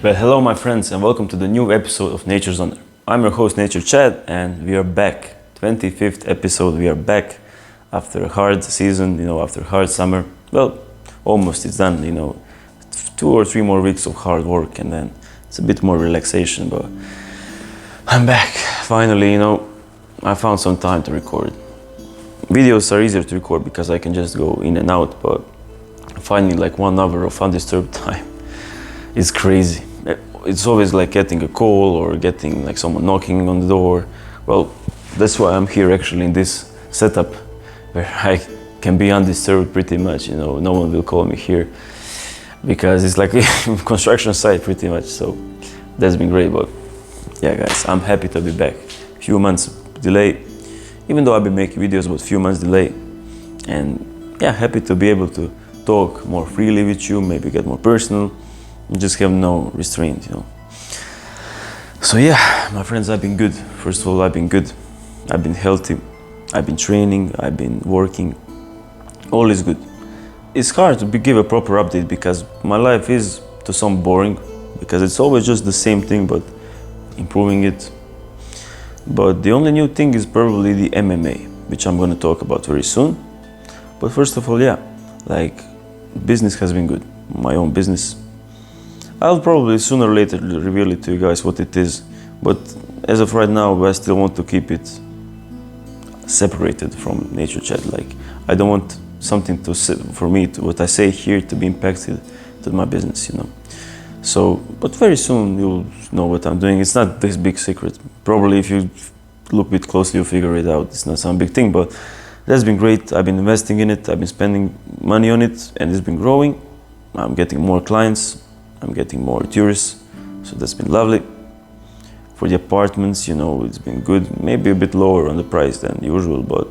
Well, hello my friends and welcome to the new episode of Nature's Honor. I'm your host Nature Chad and we are back. 25th episode, we are back after a hard season, after a hard summer. Well, almost it's done, 2 or 3 more weeks of hard work and then it's a bit more relaxation, but I'm back. Finally, I found some time to record. Videos are easier to record because I can just go in and out, but finding like 1 hour of undisturbed time is crazy. It's always like getting a call or getting like someone knocking on the door. Well, that's why I'm here actually in this setup where I can be undisturbed pretty much, no one will call me here because it's like a construction site pretty much, so that's been great. But yeah guys, I'm happy to be back. Few months delay, even though I've been making videos, but few months delay, and yeah, happy to be able to talk more freely with you, maybe get more personal, and just have no restraint, So yeah, my friends, I've been good. First of all, I've been good. I've been healthy. I've been training. I've been working. All is good. It's hard to give a proper update because my life is to some boring because it's always just the same thing, but improving it. But the only new thing is probably the MMA, which I'm going to talk about very soon. But first of all, yeah, like business has been good. My own business. I'll probably sooner or later reveal it to you guys what it is, but as of right now, I still want to keep it separated from Nature Chat. Like, I don't want something for me, what I say here, to be impacted to my business, So, but very soon you'll know what I'm doing. It's not this big secret. Probably if you look a bit closely, you'll figure it out. It's not some big thing, but that's been great. I've been investing in it. I've been spending money on it, and it's been growing. I'm getting more clients. I'm getting more tourists, so that's been lovely. For the apartments, it's been good. Maybe a bit lower on the price than usual, but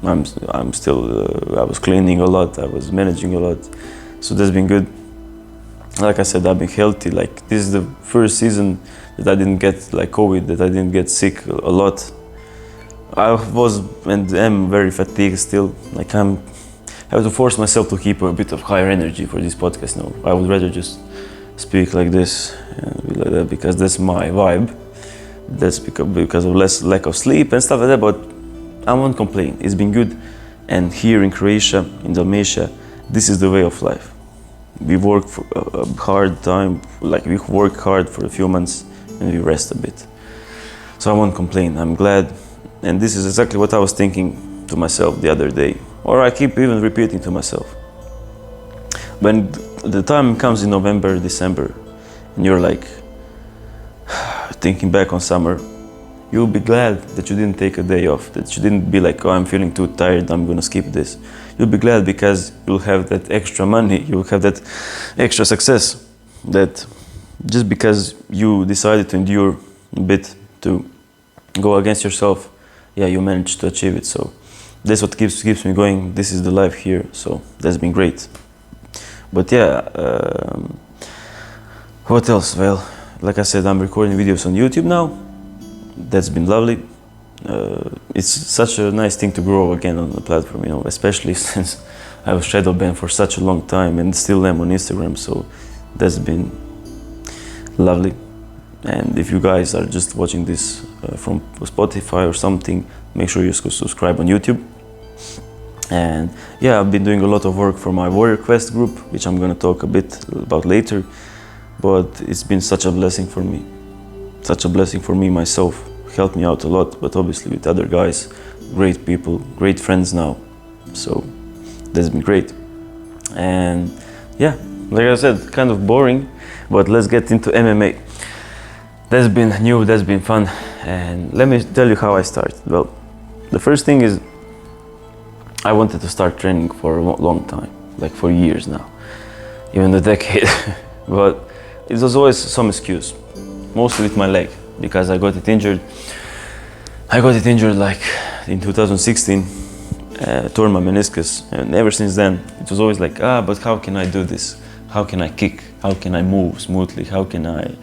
I'm still. I was cleaning a lot. I was managing a lot, so that's been good. Like I said, I've been healthy. Like, this is the first season that I didn't get like COVID, that I didn't get sick a lot. I was and am very fatigued still. Like, I have to force myself to keep a bit of higher energy for this podcast now. I would rather just speak like this and be like that because that's my vibe. That's because of lack of sleep and stuff like that, but I won't complain. It's been good. And here in Croatia, in Dalmatia, this is the way of life. We work for a hard time, like we work hard for a few months and we rest a bit. So I won't complain, I'm glad. And this is exactly what I was thinking to myself the other day. Or I keep even repeating to myself. When the time comes in November, December, and you're like thinking back on summer, you'll be glad that you didn't take a day off, that you didn't be like, oh, I'm feeling too tired, I'm gonna skip this. You'll be glad because you'll have that extra money, you'll have that extra success, that just because you decided to endure a bit, to go against yourself, yeah, you managed to achieve it. So that's what keeps me going. This is the life here, so that's been great. But yeah, what else? Well, like I said, I'm recording videos on YouTube now. That's been lovely. It's such a nice thing to grow again on the platform, especially since I was shadow banned for such a long time and still am on Instagram, so that's been lovely. And if you guys are just watching this from Spotify or something, make sure you subscribe on YouTube. And yeah, I've been doing a lot of work for my Warrior Quest group, which I'm going to talk a bit about later. But it's been such a blessing for me. Such a blessing for me myself. Helped me out a lot, but obviously with other guys, great people, great friends now. So that's been great. And yeah, like I said, kind of boring, but let's get into MMA. That's been new, that's been fun. And let me tell you how I started. Well, the first thing is I wanted to start training for a long time, like for years now, even a decade. But it was always some excuse, mostly with my leg, because I got it injured. I got it injured like in 2016, tore my meniscus, and ever since then it was always like, but how can I do this? How can I kick? How can I move smoothly? How can I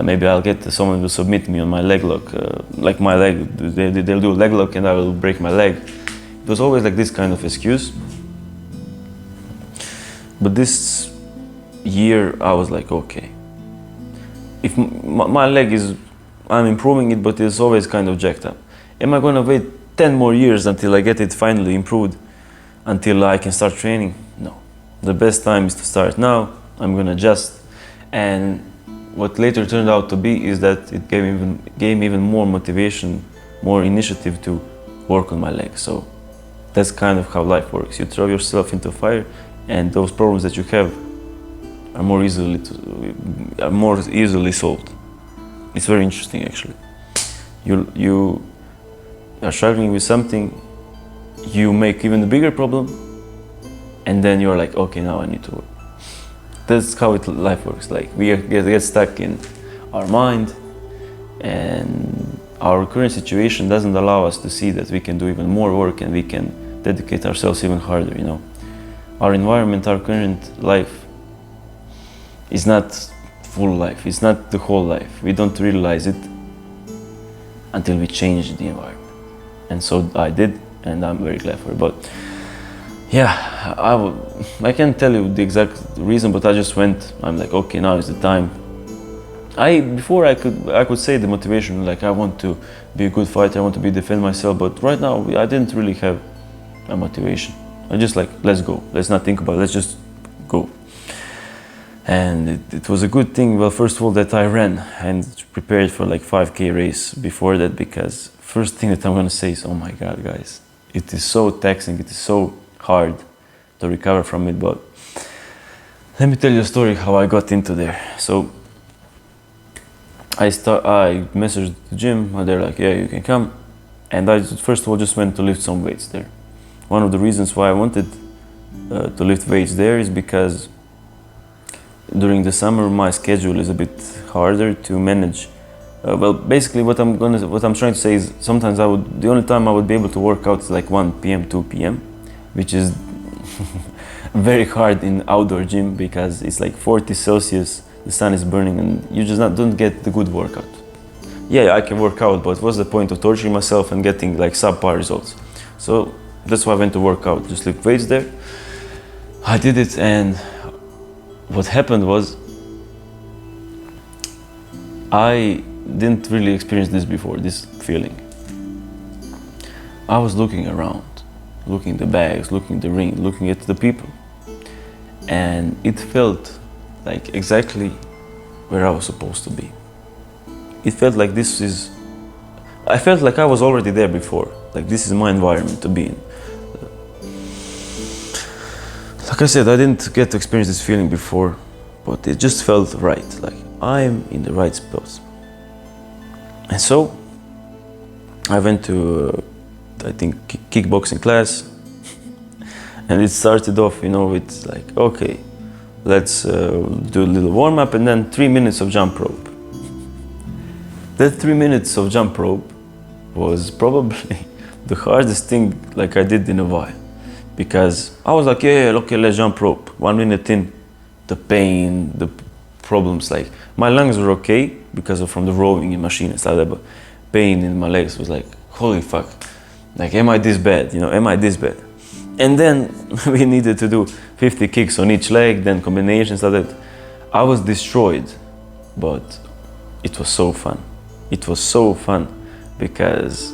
maybe I'll get someone will submit me on my leg lock, like my leg, they'll do a leg lock and I will break my leg. It was always like this kind of excuse. But this year I was like, okay, if my leg is, I'm improving it, but it's always kind of jacked up. Am I gonna wait 10 more years until I get it finally improved, until I can start training? No. The best time is to start now. I'm gonna adjust. And what later turned out to be is that it gave me even more motivation, more initiative to work on my legs. So that's kind of how life works. You throw yourself into fire, and those problems that you have are more easily solved. It's very interesting, actually. You are struggling with something, you make even a bigger problem, and then you're like, okay, now I need to work. That's how life works. Like, we get stuck in our mind, and our current situation doesn't allow us to see that we can do even more work and we can dedicate ourselves even harder, you know. Our environment, our current life is not full life, it's not the whole life. We don't realize it until we change the environment. And so I did, and I'm very glad for it. But yeah, I can't tell you the exact reason, but I just went, I'm like, okay, now is the time. Before I could say the motivation, like, I want to be a good fighter, I want to defend myself, but right now I didn't really have a motivation. I just like, let's go, let's not think about it, let's just go. And it was a good thing, well, first of all, that I ran and prepared for like 5K race before that, because first thing that I'm gonna say is, oh my God, guys, it is so taxing, it is so hard to recover from it. But let me tell you a story how I got into there. So I messaged the gym, and they're like, yeah, you can come. And I first of all just went to lift some weights there. One of the reasons why I wanted to lift weights there is because during the summer my schedule is a bit harder to manage. Well, basically what I'm trying to say is, sometimes the only time I would be able to work out is like 1 p.m., 2 p.m., which is very hard in outdoor gym because it's like 40 Celsius, the sun is burning, and you just don't get the good workout. Yeah, I can work out, but what's the point of torturing myself and getting like subpar results? So that's why I went to work out, just lift weights there. I did it, and what happened was, I didn't really experience this before, this feeling. I was looking around, looking at the bags, looking at the ring, looking at the people, and it felt like exactly where I was supposed to be. It felt like I felt like I was already there before, like this is my environment to be in. Like I said, I didn't get to experience this feeling before, but it just felt right, like I'm in the right spot. And so I went to, I think, kickboxing class, and it started off, you know, with like, okay, let's do a little warm-up and then 3 minutes of jump rope. That 3 minutes of jump rope was probably the hardest thing like I did in a while, because I was like, yeah, okay, let's jump rope. 1 minute in, the pain, the problems, like my lungs were okay because from the rowing in machine and stuff like that, but pain in my legs was like, holy fuck, like, am I this bad, you know, am I this bad? And then we needed to do 50 kicks on each leg, then combinations like that. I was destroyed, but it was so fun. It was so fun because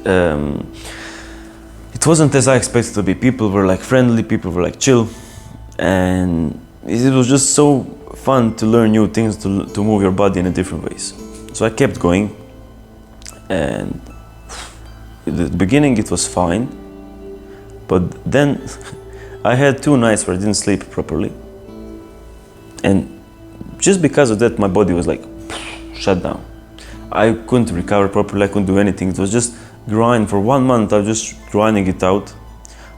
it wasn't as I expected to be. People were like friendly, people were like chill, and it was just so fun to learn new things, to move your body in a different ways. So I kept going, and at the beginning it was fine, but then I had 2 nights where I didn't sleep properly, and just because of that my body was like shut down. I couldn't recover properly, I couldn't do anything. It was just grind. For 1 month I was just grinding it out,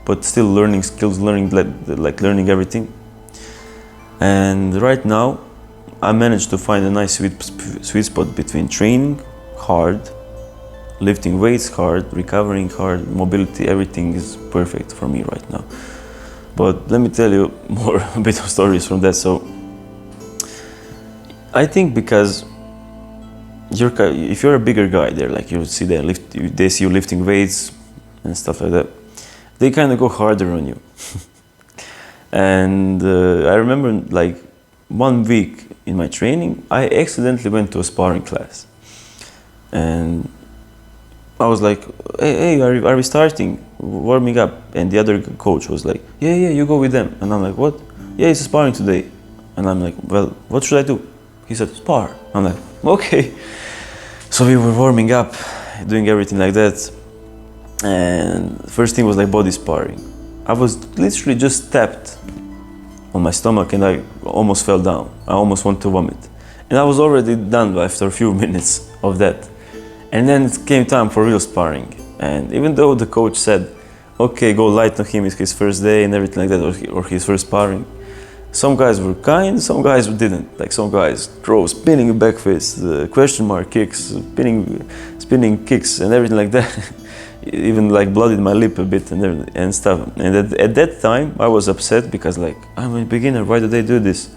but still learning skills, learning everything. And right now I managed to find a nice sweet spot between training hard, lifting weights hard, recovering hard, mobility, everything is perfect for me right now. But let me tell you a bit of stories from that. So I think because if you're a bigger guy there, like you see they see you lifting weights and stuff like that, they kind of go harder on you. And I remember like 1 week in my training, I accidentally went to a sparring class. And I was like, hey, are we starting? Warming up. And the other coach was like, yeah, you go with them. And I'm like, what? Yeah, it's sparring today. And I'm like, well, what should I do? He said, spar. I'm like, okay. So we were warming up, doing everything like that. And the first thing was like body sparring. I was literally just tapped on my stomach and I almost fell down. I almost wanted to vomit. And I was already done after a few minutes of that. And then it came time for real sparring. And even though the coach said, okay, go light on him, it's his first day and everything like that, or his first sparring, some guys were kind, some guys didn't. Like some guys throw spinning back fist, question mark kicks, spinning kicks and everything like that. Even like bloodied my lip a bit and stuff. And at that time I was upset because like, I'm a beginner, why do they do this?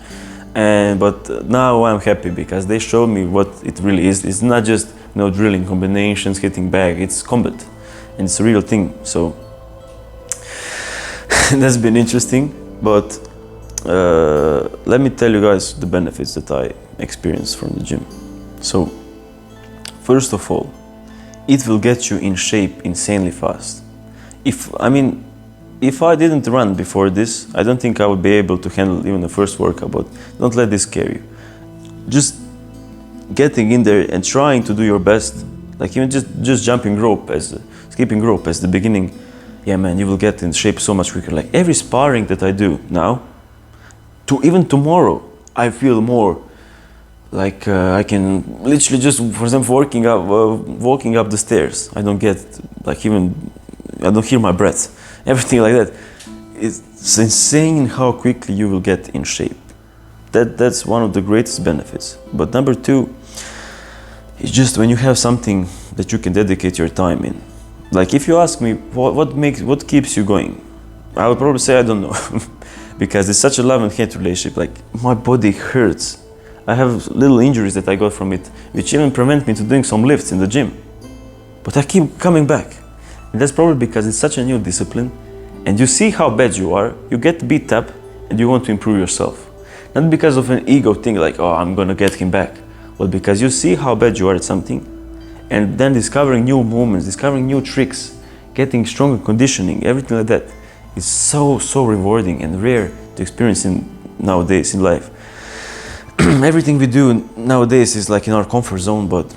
But now I'm happy because they showed me what it really is. It's not just drilling combinations, hitting back, it's combat and it's a real thing. So that's been interesting, but let me tell you guys the benefits that I experienced from the gym. So first of all, it will get you in shape insanely fast. If I didn't run before this, I don't think I would be able to handle even the first workout, but don't let this scare you. Just getting in there and trying to do your best, like even just skipping rope as the beginning, yeah man, you will get in shape so much quicker. Like every sparring that I do now, even tomorrow, I feel more like I can literally just, for example, walking up the stairs. I don't hear my breath, everything like that. It's insane how quickly you will get in shape. That's one of the greatest benefits. But number two, it's just when you have something that you can dedicate your time in. Like if you ask me what keeps you going, I would probably say I don't know. Because it's such a love and hate relationship. Like my body hurts. I have little injuries that I got from it, which even prevent me to doing some lifts in the gym. But I keep coming back. And that's probably because it's such a new discipline. And you see how bad you are, you get beat up and you want to improve yourself. Not because of an ego thing like, oh, I'm gonna get him back. But because you see how bad you are at something and then discovering new movements, discovering new tricks, getting stronger conditioning, everything like that is so rewarding and rare to experience nowadays in life. Everything we do nowadays is like in our comfort zone, but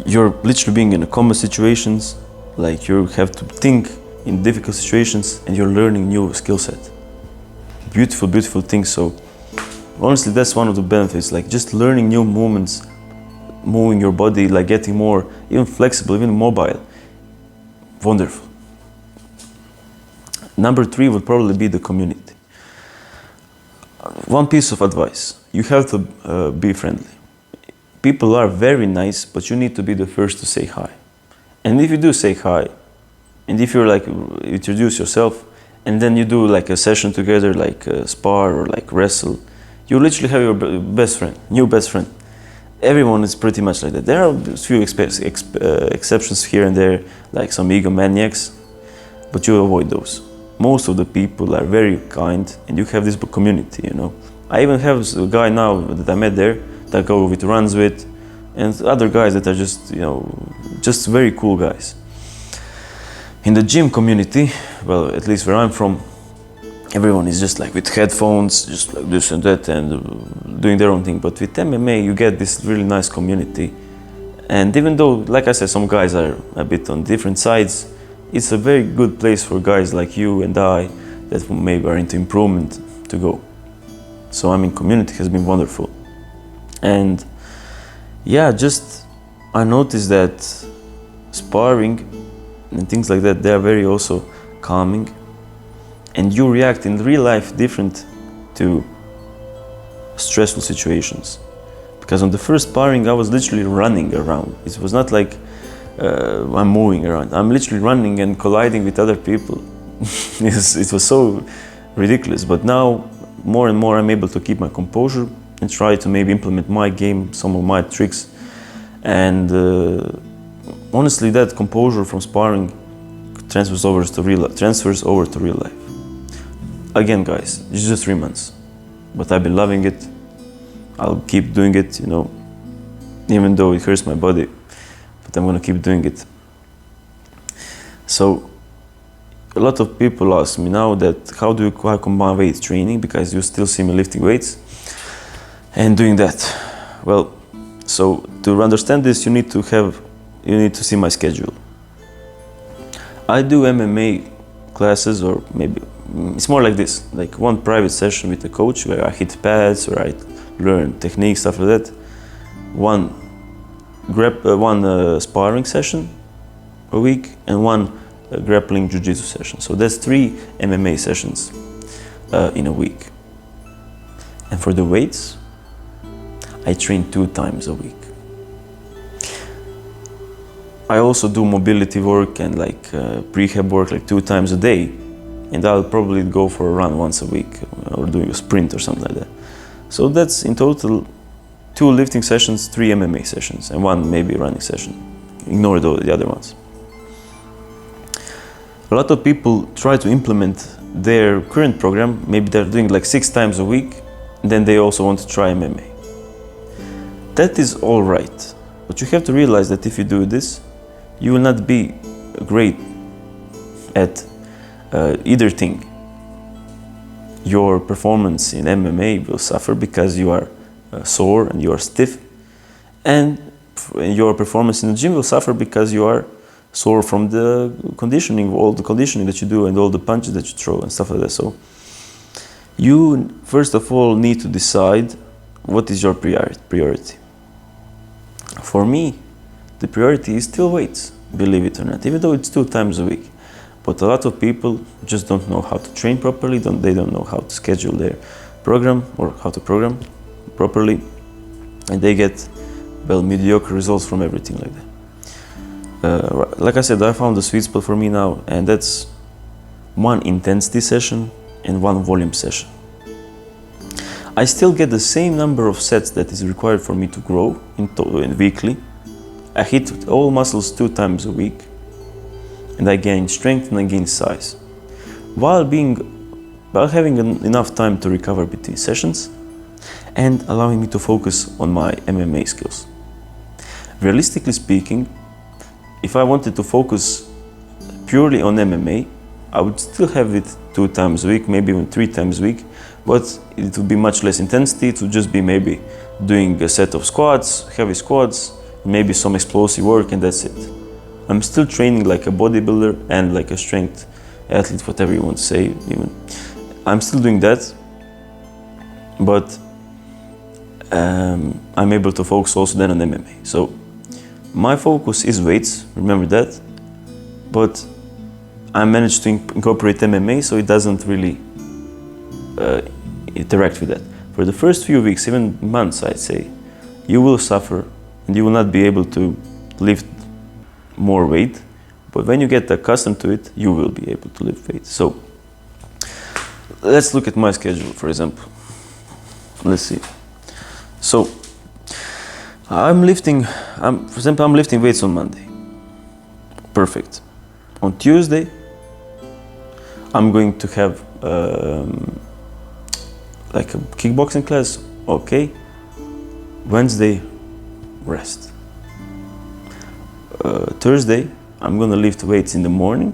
you're literally being in combat situations, like you have to think in difficult situations and you're learning new skill set. Beautiful, beautiful things. So honestly, that's one of the benefits, like just learning new movements, moving your body, like getting more even flexible, even mobile. Wonderful. Number three would probably be the community. One piece of advice, you have to be friendly. People are very nice, but you need to be the first to say hi. And if you do say hi, and if you're like, introduce yourself, and then you do like a session together, like spar or like wrestle, you literally have your new best friend. Everyone is pretty much like that. There are a few exceptions here and there, like some egomaniacs, but you avoid those. Most of the people are very kind and you have this community, I even have a guy now that I met there that I go with runs with, and other guys that are just, just very cool guys. In the gym community, well, at least where I'm from, everyone is just like with headphones, just like this and that, and doing their own thing. But with MMA, you get this really nice community. And even though, like I said, some guys are a bit on different sides, it's a very good place for guys like you and I that maybe are into improvement to go. So community has been wonderful. And yeah, I noticed that sparring and things like that, they are very also calming. And you react in real life different to stressful situations. Because on the first sparring, I was literally running around. It was not like I'm moving around. I'm literally running and colliding with other people. It was so ridiculous. But now, more and more, I'm able to keep my composure and try to maybe implement my game, some of my tricks. And honestly, that composure from sparring transfers over to real life. Again, guys, it's just 3 months. but I've been loving it. I'll keep doing it, you know, even though it hurts my body, but I'm gonna keep doing it. So a lot of people ask me now that how do I combine weight training, because you still see me lifting weights and doing that. Well, so to understand this, you need to see my schedule. I do MMA classes, or maybe it's more like this, like one private session with a coach where I hit pads, or I learn techniques, stuff like that. One sparring session a week, and one grappling jiu-jitsu session. So that's 3 MMA sessions in a week. And for the weights, I train 2 times a week. I also do mobility work and like prehab work like 2 times a day, and I'll probably go for a run once a week, or doing a sprint or something like that. So that's in total 2 lifting sessions, 3 MMA sessions, and 1 maybe running session. Ignore the other ones. A lot of people try to implement their current program, maybe they're doing like 6 times a week, and then they also want to try MMA. That is all right, but you have to realize that if you do this, you will not be great at either thing. Your performance in MMA will suffer because you are sore and you are stiff, and your performance in the gym will suffer because you are sore from the conditioning, all the conditioning that you do and all the punches that you throw and stuff like that. So you first of all need to decide what is your priority. For me, the priority is still weights, believe it or not, even though it's 2 times a week. But a lot of people just don't know how to train properly, they don't know how to schedule their program or how to program properly, and they get, well, mediocre results from everything like that. Like I said, I found the sweet spot for me now, and that's 1 intensity session and 1 volume session. I still get the same number of sets that is required for me to grow in weekly. I hit all muscles 2 times a week, and I gain strength and I gain size, while having enough time to recover between sessions and allowing me to focus on my MMA skills. Realistically speaking, if I wanted to focus purely on MMA, I would still have it 2 times a week, maybe even 3 times a week, but it would be much less intensity. It would just be maybe doing a set of squats, heavy squats, maybe some explosive work, and that's it. I'm still training like a bodybuilder and like a strength athlete, whatever you want to say. Even I'm still doing that, but I'm able to focus also then on MMA. So my focus is weights, remember that, but I managed to incorporate MMA, so it doesn't really interact with that. For the first few weeks, even months, I'd say, you will suffer and you will not be able to lift more weight, but when you get accustomed to it, you will be able to lift weight. So let's look at my schedule, for example. Let's see. So I'm lifting weights on Monday. Perfect. On Tuesday, I'm going to have like a kickboxing class. Okay. Wednesday, rest. Thursday, I'm gonna lift weights in the morning,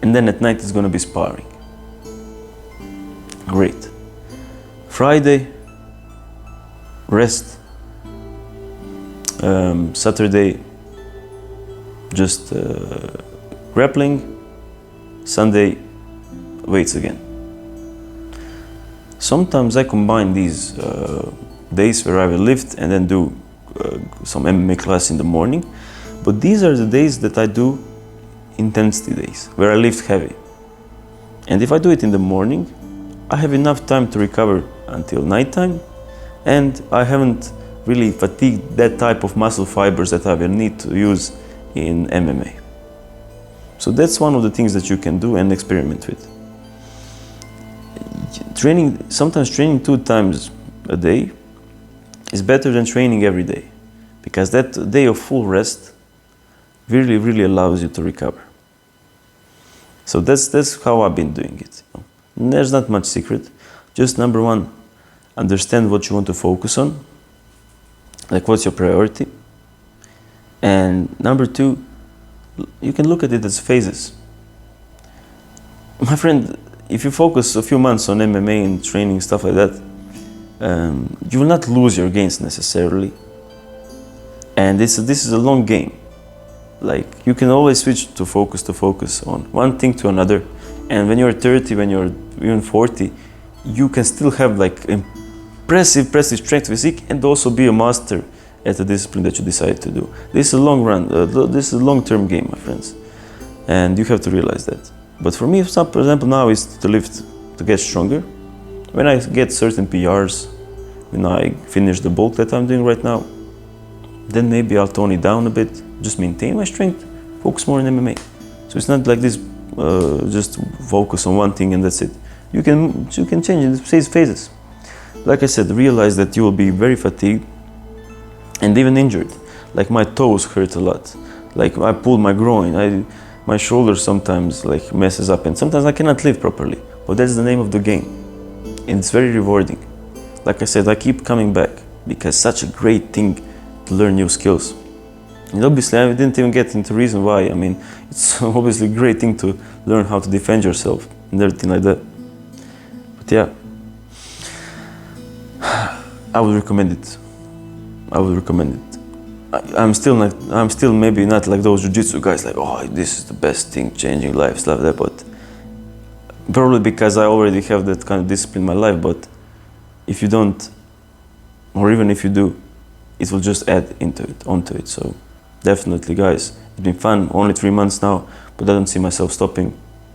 and then at night it's gonna be sparring. Great. Friday, rest. Saturday, just grappling. Sunday, weights again. Sometimes I combine these days where I will lift and then do some MMA class in the morning, but these are the days that I do intensity days, where I lift heavy. And if I do it in the morning, I have enough time to recover until nighttime, and I haven't really fatigued that type of muscle fibers that I will need to use in MMA. So that's one of the things that you can do and experiment with. Sometimes training 2 times a day is better than training every day, because that day of full rest really, really allows you to recover. So that's how I've been doing it. There's not much secret. Just number one, understand what you want to focus on, like what's your priority. And number two, you can look at it as phases. My friend, if you focus a few months on MMA and training, stuff like that, you will not lose your gains necessarily. And this is a long game. Like, you can always switch to focus on one thing to another. And when you're 30, when you're even 40, you can still have like impressive strength physique and also be a master at the discipline that you decide to do. This is a long run, this is a long-term game, my friends. And you have to realize that. But for me, for example, now is to lift, to get stronger. When I get certain PRs, when I finish the bulk that I'm doing right now, then maybe I'll tone it down a bit, just maintain my strength, focus more on MMA. So it's not like this, just focus on one thing and that's it. You can change it in phases. Like I said, realize that you will be very fatigued and even injured. Like my toes hurt a lot. Like I pulled my groin, my shoulder sometimes like messes up and sometimes I cannot lift properly. But that's the name of the game. And it's very rewarding. Like I said, I keep coming back because such a great thing to learn new skills. And obviously I didn't even get into the reason why. I mean, it's obviously a great thing to learn how to defend yourself and everything like that. But yeah, I would recommend it. I would recommend it. I'm still maybe not like those jiu-jitsu guys like, oh, this is the best thing, changing lives, stuff like that, but probably because I already have that kind of discipline in my life. But if you don't, or even if you do, it will just add onto it. So definitely, guys, it's been fun. Only 3 months now, but I don't see myself stopping.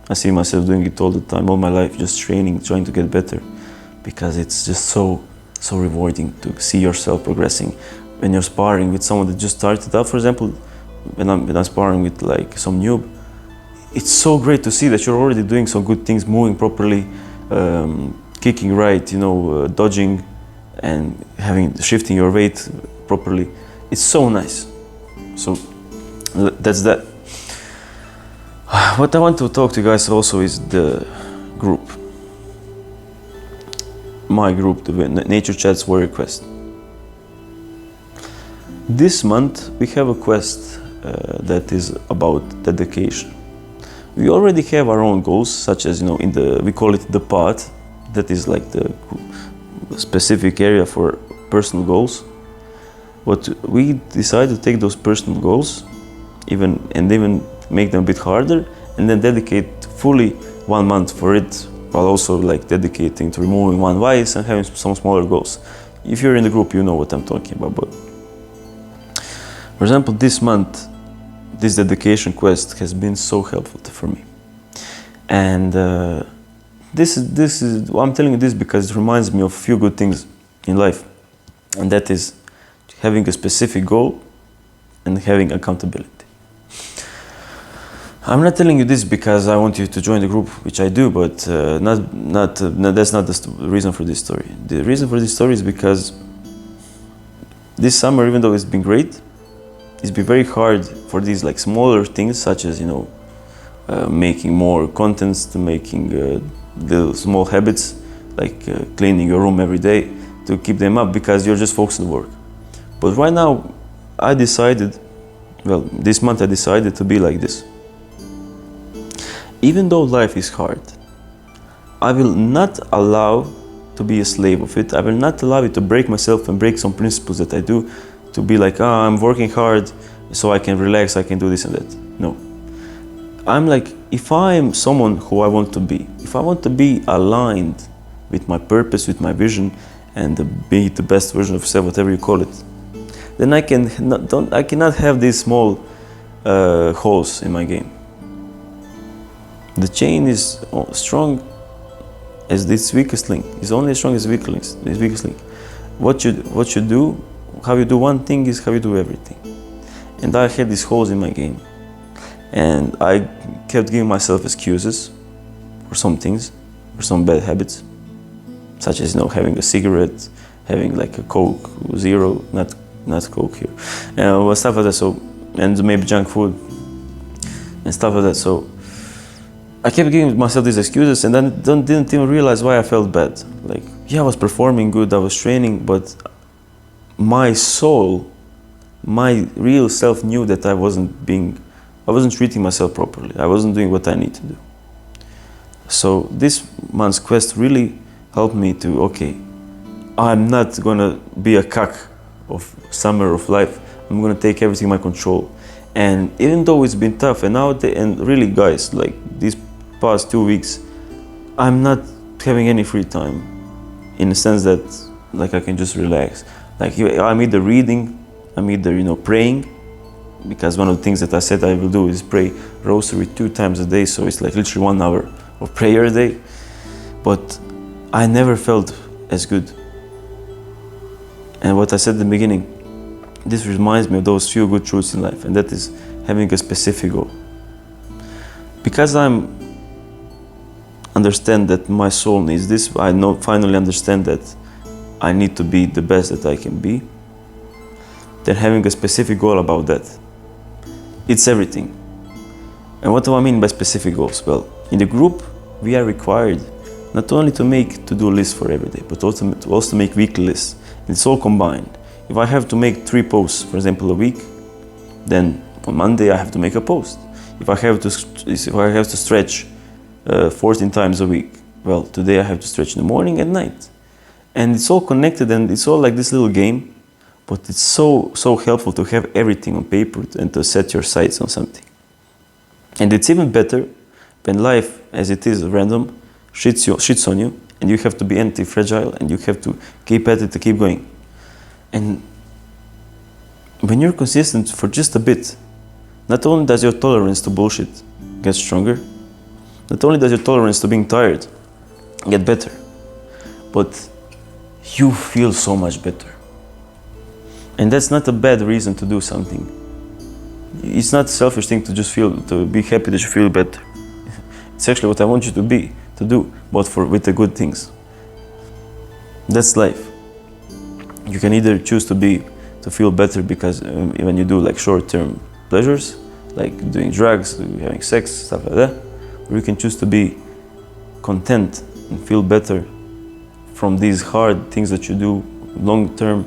I see myself doing it all the time, all my life, just training, trying to get better, because it's just so rewarding to see yourself progressing. When you're sparring with someone that just started out, for example, when I'm sparring with like some noob, it's so great to see that you're already doing some good things, moving properly, kicking right, dodging, and shifting your weight properly. It's so nice. So that's that. What I want to talk to you guys also is the group. My group, the Nature Chat's Warrior Quest. This month we have a quest that is about dedication. We already have our own goals, such as we call it the path. That is like the specific area for personal goals. But we decided to take those personal goals, even make them a bit harder, and then dedicate fully 1 month for it, while also like dedicating to removing one vice and having some smaller goals. If you're in the group, you know what I'm talking about. But for example, this month, this dedication quest has been so helpful for me. And this is I'm telling you this because it reminds me of a few good things in life, and that is having a specific goal and having accountability. I'm not telling you this because I want you to join the group, which I do, but that's not the reason for this story. The reason for this story is because this summer, even though it's been great, it's been very hard for these like smaller things, such as making more contents, to making the small habits, like cleaning your room every day, to keep them up because you're just focused on work. But right now, this month I decided to be like this. Even though life is hard, I will not allow to be a slave of it. I will not allow it to break myself and break some principles that I do, to be like, I'm working hard so I can relax, I can do this and that. No. I'm like, if I'm someone who I want to be, if I want to be aligned with my purpose, with my vision, and be the best version of yourself, whatever you call it, then I cannot have these small holes in my game. The chain is strong as its weakest link. It's only as strong as its weakest link. What you do, how you do one thing is how you do everything. And I had these holes in my game, and I kept giving myself excuses for some things, for some bad habits, such as having a cigarette, having like a Coke Zero, not Coke here, stuff like that. So, and maybe junk food and stuff like that. So I kept giving myself these excuses, and then didn't even realize why I felt bad. Like, yeah, I was performing good, I was training, but my soul, my real self knew that I wasn't treating myself properly. I wasn't doing what I need to do. So this month's quest really helped me to, okay, I'm not gonna be a cuck of summer of life. I'm gonna take everything in my control. And even though it's been tough, and really guys, like these past 2 weeks, I'm not having any free time, in the sense that like I can just relax. Like I'm either reading, I'm either praying, because one of the things that I said I will do is pray rosary 2 times a day, so it's like literally 1 hour of prayer a day. But I never felt as good. And what I said at the beginning, this reminds me of those few good truths in life, and that is having a specific goal. Because understand that my soul needs this, I finally understand that I need to be the best that I can be, then having a specific goal about that, it's everything. And what do I mean by specific goals? Well, in the group, we are required not only to make to-do lists for every day, but also make weekly lists. It's all combined. If I have to make 3 posts, for example, a week, then on Monday I have to make a post. If I have to stretch 14 times a week, well, today I have to stretch in the morning and night. And it's all connected, and it's all like this little game, but it's so helpful to have everything on paper and to set your sights on something. And it's even better when life, as it is random, shits on you, and you have to be anti-fragile, and you have to keep at it to keep going. And when you're consistent for just a bit, not only does your tolerance to bullshit get stronger, not only does your tolerance to being tired get better, but you feel so much better. And that's not a bad reason to do something. It's not a selfish thing to just to be happy that you feel better. It's actually what I want you to do, but with the good things. That's life. You can either choose to feel better because when you do like short-term pleasures, like doing drugs, having sex, stuff like that, or you can choose to be content and feel better from these hard things that you do long-term,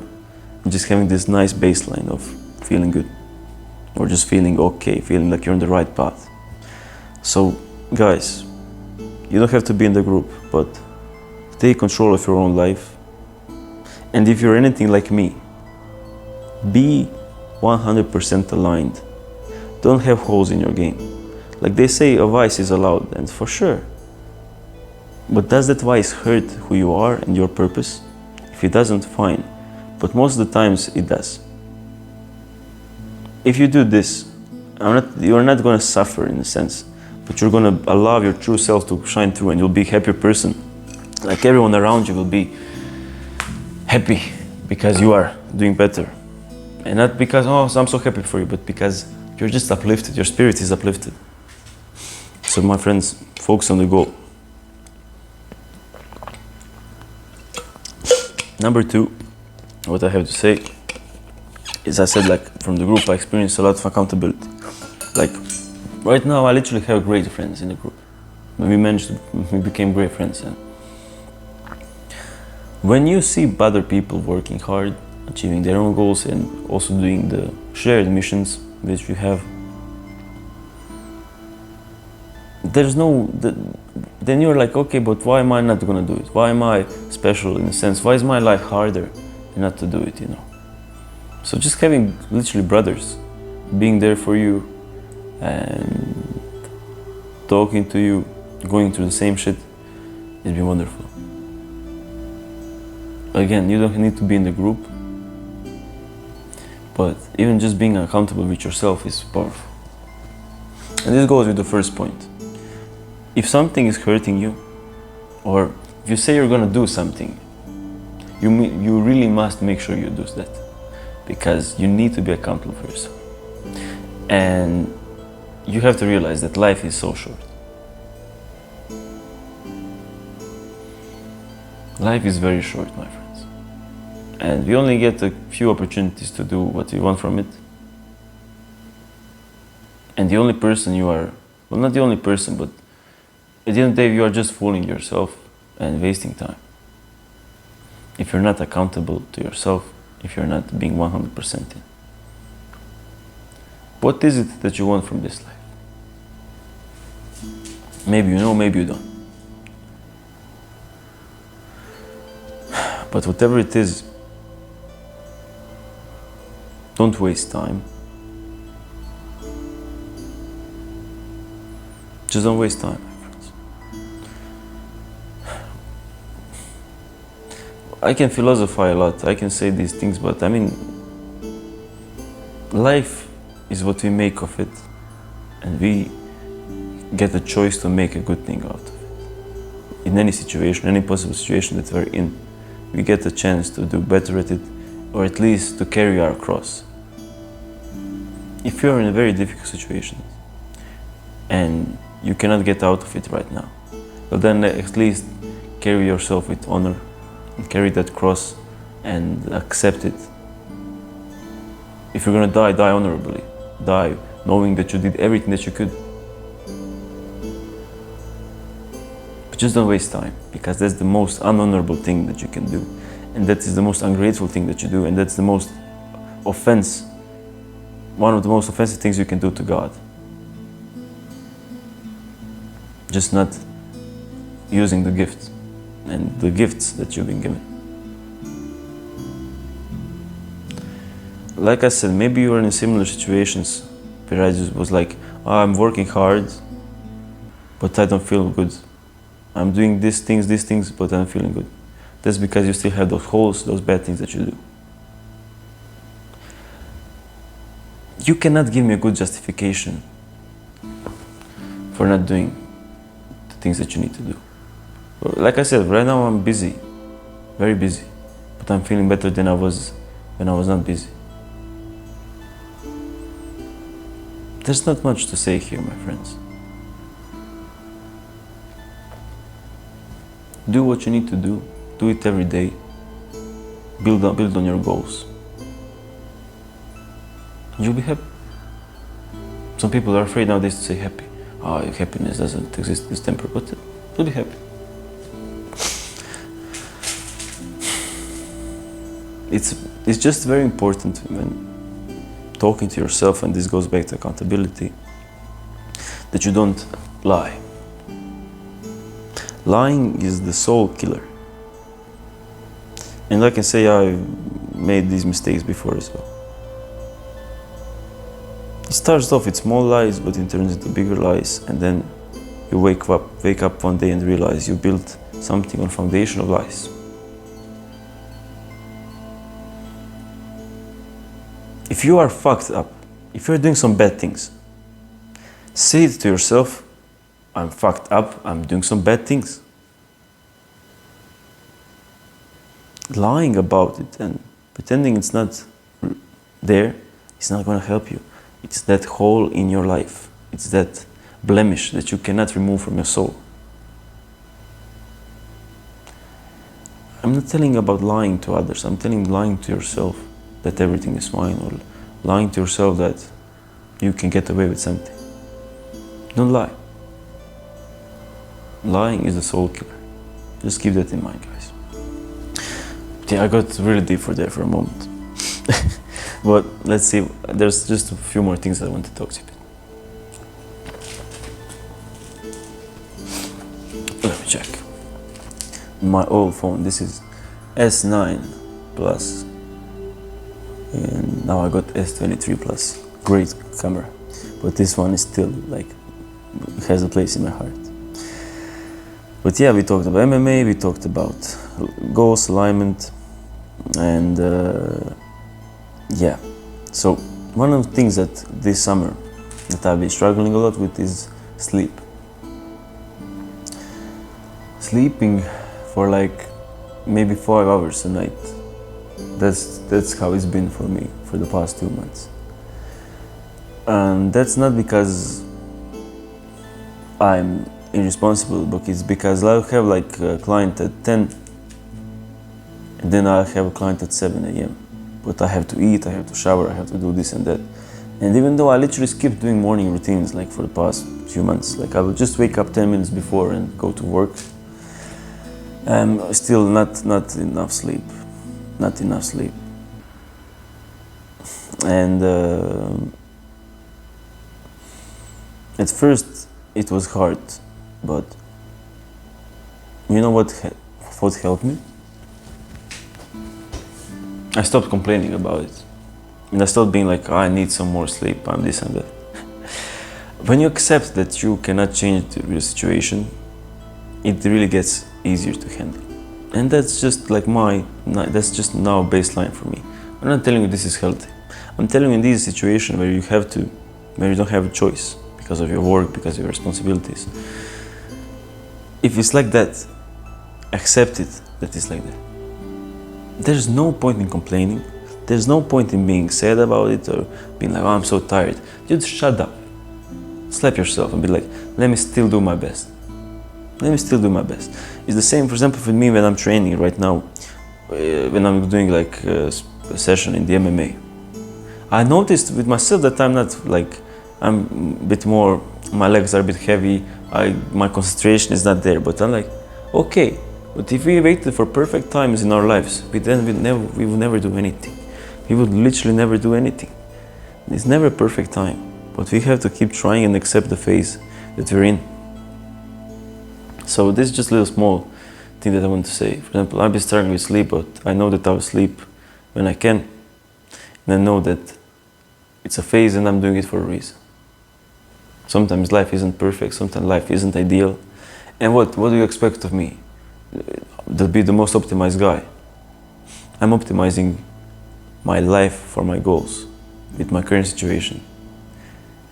and just having this nice baseline of feeling good, or just feeling okay, feeling like you're on the right path. So, guys, you don't have to be in the group, but take control of your own life. And if you're anything like me, be 100% aligned. Don't have holes in your game. Like they say, a vice is allowed, and for sure. But does that vice hurt who you are and your purpose? If it doesn't, fine. But most of the times it does. If you do this, you're not going to suffer in a sense, but you're going to allow your true self to shine through, and you'll be a happier person. Like everyone around you will be happy because you are doing better. And not because, oh, I'm so happy for you, but because you're just uplifted, your spirit is uplifted. So my friends, focus on the goal. Number 2, what I have to say is, I said, like, from the group I experienced a lot of accountability. Like, right now I literally have great friends in the group. We became great friends. And when you see other people working hard, achieving their own goals, and also doing the shared missions which you have, then you're like, okay, but why am I not gonna do it? Why am I special in a sense? Why is my life harder not to do it, So just having literally brothers, being there for you and talking to you, going through the same shit, has been wonderful. Again, you don't need to be in the group, but even just being accountable with yourself is powerful. And this goes with the first point. If something is hurting you, or if you say you're gonna do something, you really must make sure you do that, because you need to be accountable for yourself. And you have to realize that life is so short. Life is very short, my friends. And we only get a few opportunities to do what we want from it. And the only person you are, well, not the only person, but at the end of the day, you are just fooling yourself and wasting time. If you're not accountable to yourself, if you're not being 100% in. What is it that you want from this life? Maybe you know, maybe you don't. But whatever it is, don't waste time. Just don't waste time, my friends. I can philosophize a lot, I can say these things, but I mean, life is what we make of it, and we get a choice to make a good thing out of it. In any situation, any possible situation that we're in, we get a chance to do better at it, or at least to carry our cross. If you're in a very difficult situation and you cannot get out of it right now, but then at least carry yourself with honor and carry that cross and accept it. If you're gonna die, die honorably. Die knowing that you did everything that you could. But just don't waste time, because that's the most unhonorable thing that you can do. And that is the most ungrateful thing that you do, and that's the most one of the most offensive things you can do to God. Just not using the gift and the gifts that you've been given. Like I said, maybe you were in similar situations where I just was like, oh, I'm working hard, but I don't feel good. I'm doing these things, but I'm feeling good. That's because you still have those holes, those bad things that you do. You cannot give me a good justification for not doing the things that you need to do. Like I said, right now I'm busy, very busy, but I'm feeling better than I was when I was not busy. There's not much to say here, my friends. Do what you need to do. Do it every day. Build on your goals. You'll be happy. Some people are afraid nowadays to say happy. Oh, happiness doesn't exist, it's temporary, but you'll be happy. It's just very important when talking to yourself, and this goes back to accountability, that you don't lie. Lying is the soul killer. And I can say I've made these mistakes before as well. It starts off with small lies, but it turns into bigger lies, and then you wake up one day and realize you built something on foundation of lies. If you are fucked up, if you're doing some bad things, say it to yourself, I'm fucked up, I'm doing some bad things. Lying about it and pretending it's not there, it's not going to help you. It's that hole in your life. It's that blemish that you cannot remove from your soul. I'm not telling about lying to others. I'm telling lying to yourself that everything is fine, or lying to yourself that you can get away with something. Don't lie. Lying is the soul killer. Just keep that in mind, guys. Yeah, I got really deep for there for a moment. But let's see, there's just a few more things I want to talk to you about. Let me check. My old phone, this is S9 Plus. And now I got S23 Plus. Great camera. But this one is still like, has a place in my heart. But yeah, we talked about MMA, we talked about goals, alignment, and yeah. So one of the things that this summer that I've been struggling a lot with is sleep. Sleeping for like maybe 5 hours a night. That's how it's been for me for the past 2 months. And that's not because I'm irresponsible, but it's because I'll have like a client at 10 and then I'll have a client at 7 a.m. But I have to eat, I have to shower, I have to do this and that. And even though I literally skipped doing morning routines like for the past few months, like I would just wake up 10 minutes before and go to work, still not enough sleep, not enough sleep. And at first it was hard, but you know what helped me? I stopped complaining about it. And I stopped being like, oh, I need some more sleep, I'm this and that. When you accept that you cannot change your situation, it really gets easier to handle. And that's just like that's just now baseline for me. I'm not telling you this is healthy. I'm telling you in this situation where you don't have a choice because of your work, because of your responsibilities. If it's like that, accept it that it's like that. There's no point in complaining. There's no point in being sad about it or being like, oh, I'm so tired. Just shut up. Slap yourself and be like, let me still do my best. Let me still do my best. It's the same, for example, for me when I'm training right now, when I'm doing like a session in the MMA. I noticed with myself that I'm a bit more, my legs are a bit heavy, my concentration is not there, but I'm like, okay, but if we waited for perfect times in our lives, we would never do anything. We would literally never do anything. It's never a perfect time, but we have to keep trying and accept the phase that we're in. So this is just a little small thing that I want to say. For example, I've been struggling with sleep, but I know that I will sleep when I can. And I know that it's a phase and I'm doing it for a reason. Sometimes life isn't perfect, sometimes life isn't ideal. And what do you expect of me? To be the most optimized guy. I'm optimizing my life for my goals with my current situation.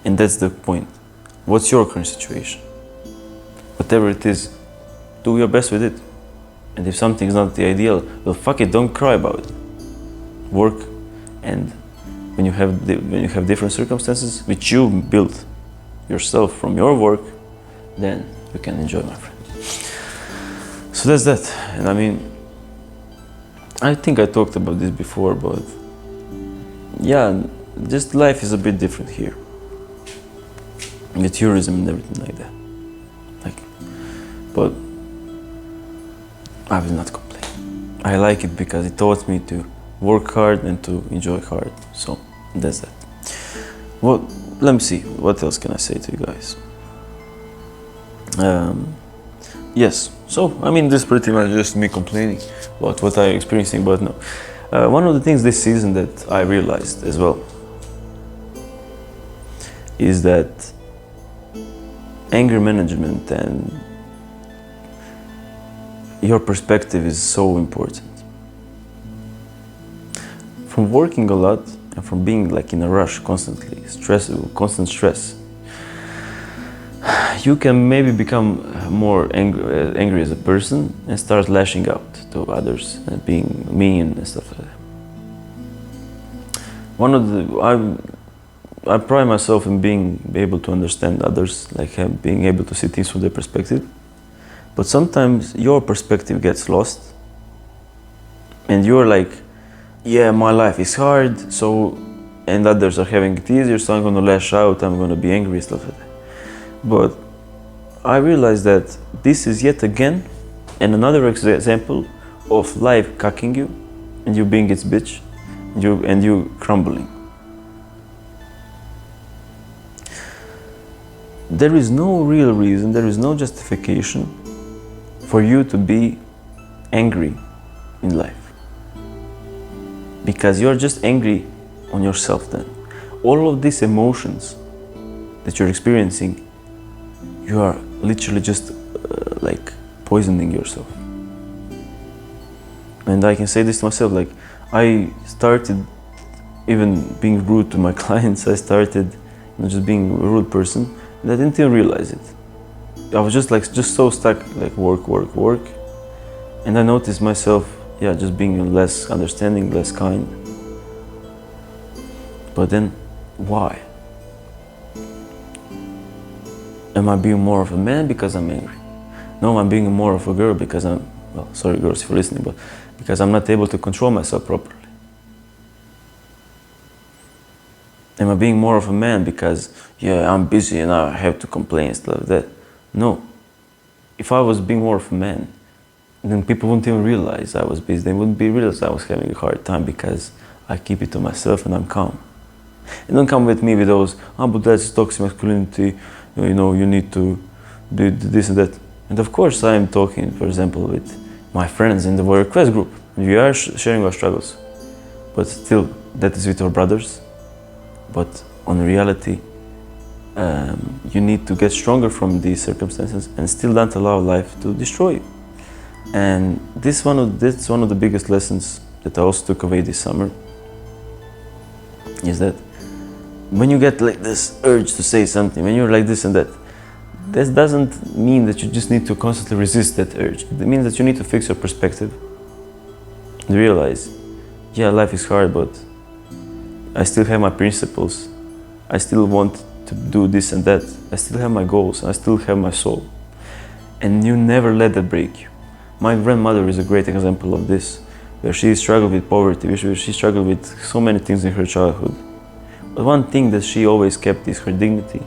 And that's the point. What's your current situation? Whatever it is, do your best with it. And if something's not the ideal, well, fuck it, don't cry about it. Work, and when you have different circumstances which you built yourself from your work, then you can enjoy, my friend. So that's that. And I mean, I think I talked about this before, but yeah, just life is a bit different here. The tourism and everything like that. But I will not complain. I like it because it taught me to work hard and to enjoy hard. So that's that. Well, let me see. What else can I say to you guys? Yes. So I mean, this is pretty much just me complaining about what I'm experiencing. But no, one of the things this season that I realized as well is that anger management and your perspective is so important. From working a lot and from being like in a rush constantly, constant stress, you can maybe become more angry as a person and start lashing out to others and being mean and stuff like that. I pride myself in being able to understand others, like being able to see things from their perspective. But sometimes your perspective gets lost and you're like, yeah, my life is hard, and others are having it easier, so I'm gonna lash out, I'm gonna be angry, stuff like that. But I realized that this is yet again another example of life cucking you and you being its bitch and you crumbling. There is no real reason, there is no justification for you to be angry in life, because you're just angry on yourself then. All of these emotions that you're experiencing, you are literally just like poisoning yourself. And I can say this to myself, like I started even being rude to my clients. I started just being a rude person and I didn't even realize it. I was just so stuck, like work. And I noticed myself, just being less understanding, less kind. But then, why? Am I being more of a man because I'm angry? No, I'm being more of a girl because sorry girls if you're listening, but because I'm not able to control myself properly. Am I being more of a man because, yeah, I'm busy and I have to complain and stuff like that? No. If I was being more of a man, then people wouldn't even realize I was busy. They wouldn't realize I was having a hard time because I keep it to myself and I'm calm. And don't come with me with those, but that's toxic masculinity, you need to do this and that. And of course I am talking, for example, with my friends in the Warrior Quest group. We are sharing our struggles. But still, that is with our brothers. But on reality, you need to get stronger from these circumstances and still don't allow life to destroy you. And that's one of the biggest lessons that I also took away this summer, is that when you get like this urge to say something, when you're like this and that, this doesn't mean that you just need to constantly resist that urge. It means that you need to fix your perspective and realize, yeah, life is hard, but I still have my principles. I still want to do this and that. I still have my goals. I still have my soul. And you never let that break you. My grandmother is a great example of this, where she struggled with poverty, where she struggled with so many things in her childhood. But one thing that she always kept is her dignity,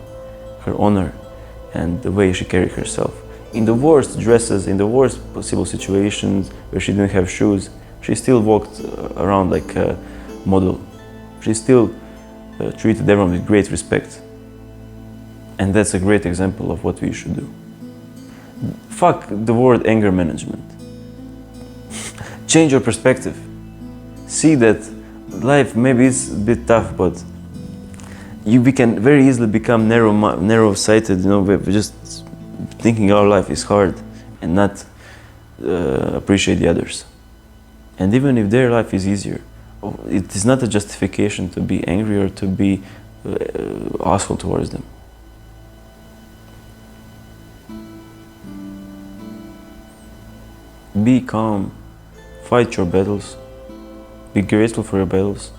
her honor, and the way she carried herself. In the worst dresses, in the worst possible situations where she didn't have shoes, she still walked around like a model. She still treated everyone with great respect. And that's a great example of what we should do. Fuck the word anger management. Change your perspective. See that life maybe is a bit tough, but we can very easily become narrow-sighted, we're just thinking our life is hard and not appreciate the others. And even if their life is easier, it is not a justification to be angry or to be asshole towards them. Be calm, fight your battles, be grateful for your battles.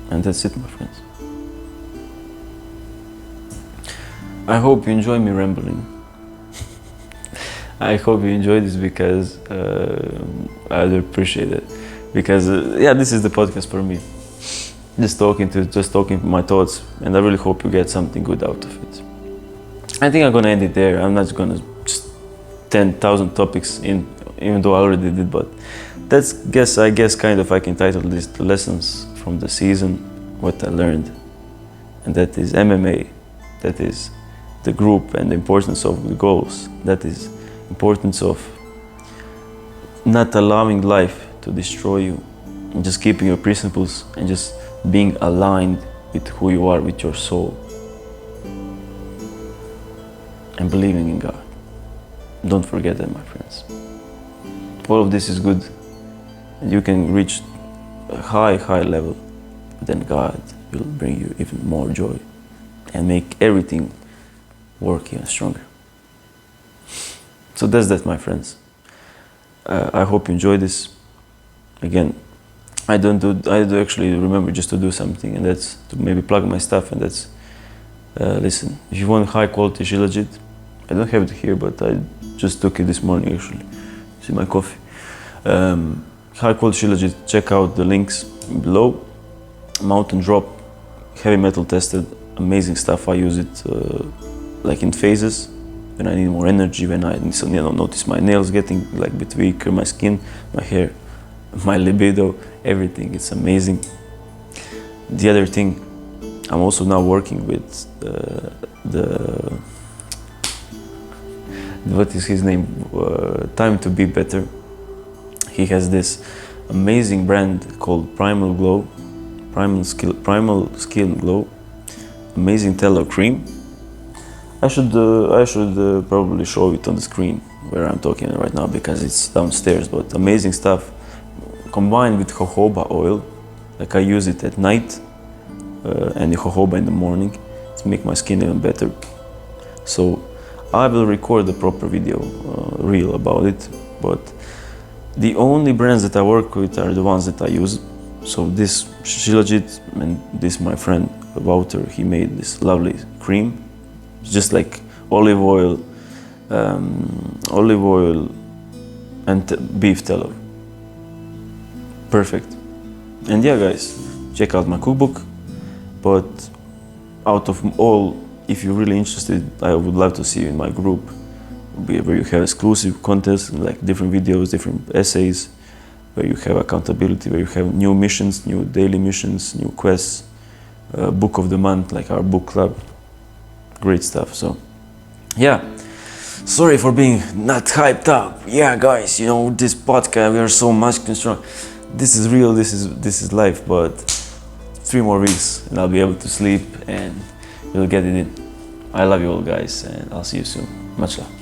And that's it, my friends. I hope you enjoy me rambling. I hope you enjoy this because I'd appreciate it. Because this is the podcast for me. Just talking my thoughts, and I really hope you get something good out of it. I think I'm gonna end it there. I'm not gonna just 10,000 topics in, even though I already did, but I guess kind of I can title this the lessons from the season, what I learned. And that is MMA, that is the group and the importance of the goals, that is importance of not allowing life to destroy you, and just keeping your principles and just being aligned with who you are, with your soul, and believing in God. Don't forget that, my friends. All of this is good, and you can reach a high level, but then God will bring you even more joy and make everything work even stronger. So that's that, my friends. I hope you enjoy this. Again, I do actually remember just to do something, and that's to maybe plug my stuff, and that's listen, if you want high quality Shilajit, I don't have it here, but I just took it this morning actually. See my coffee. High quality Shilajit, check out the links below. Mountain Drop, heavy metal tested, amazing stuff. I use it like in phases, when I need more energy, when I notice my nails getting like a bit weaker, my skin, my hair, my libido, everything. It's amazing. The other thing, I'm also now working with what is his name? Time to Be Better. He has this amazing brand called Primal Skin Glow. Amazing tallow cream. I should probably show it on the screen where I'm talking right now because it's downstairs, but amazing stuff. Combined with jojoba oil, like I use it at night and the jojoba in the morning to make my skin even better. So I will record the proper video reel about it, but the only brands that I work with are the ones that I use. So this Shilajit and this my friend Wouter, he made this lovely cream. It's just like olive oil and beef tallow. Perfect. And yeah, guys, check out my cookbook. But out of all, if you're really interested, I would love to see you in my group, where you have exclusive contests, like different videos, different essays, where you have accountability, where you have new missions, new daily missions, new quests, book of the month, like our book club. Great stuff. So yeah, sorry for being not hyped up. Yeah, guys, you know, this podcast, we are so much strong. This is real, this is life. But 3 more weeks and I'll be able to sleep and you'll get it in. I love you all, guys, and I'll see you soon. Much love.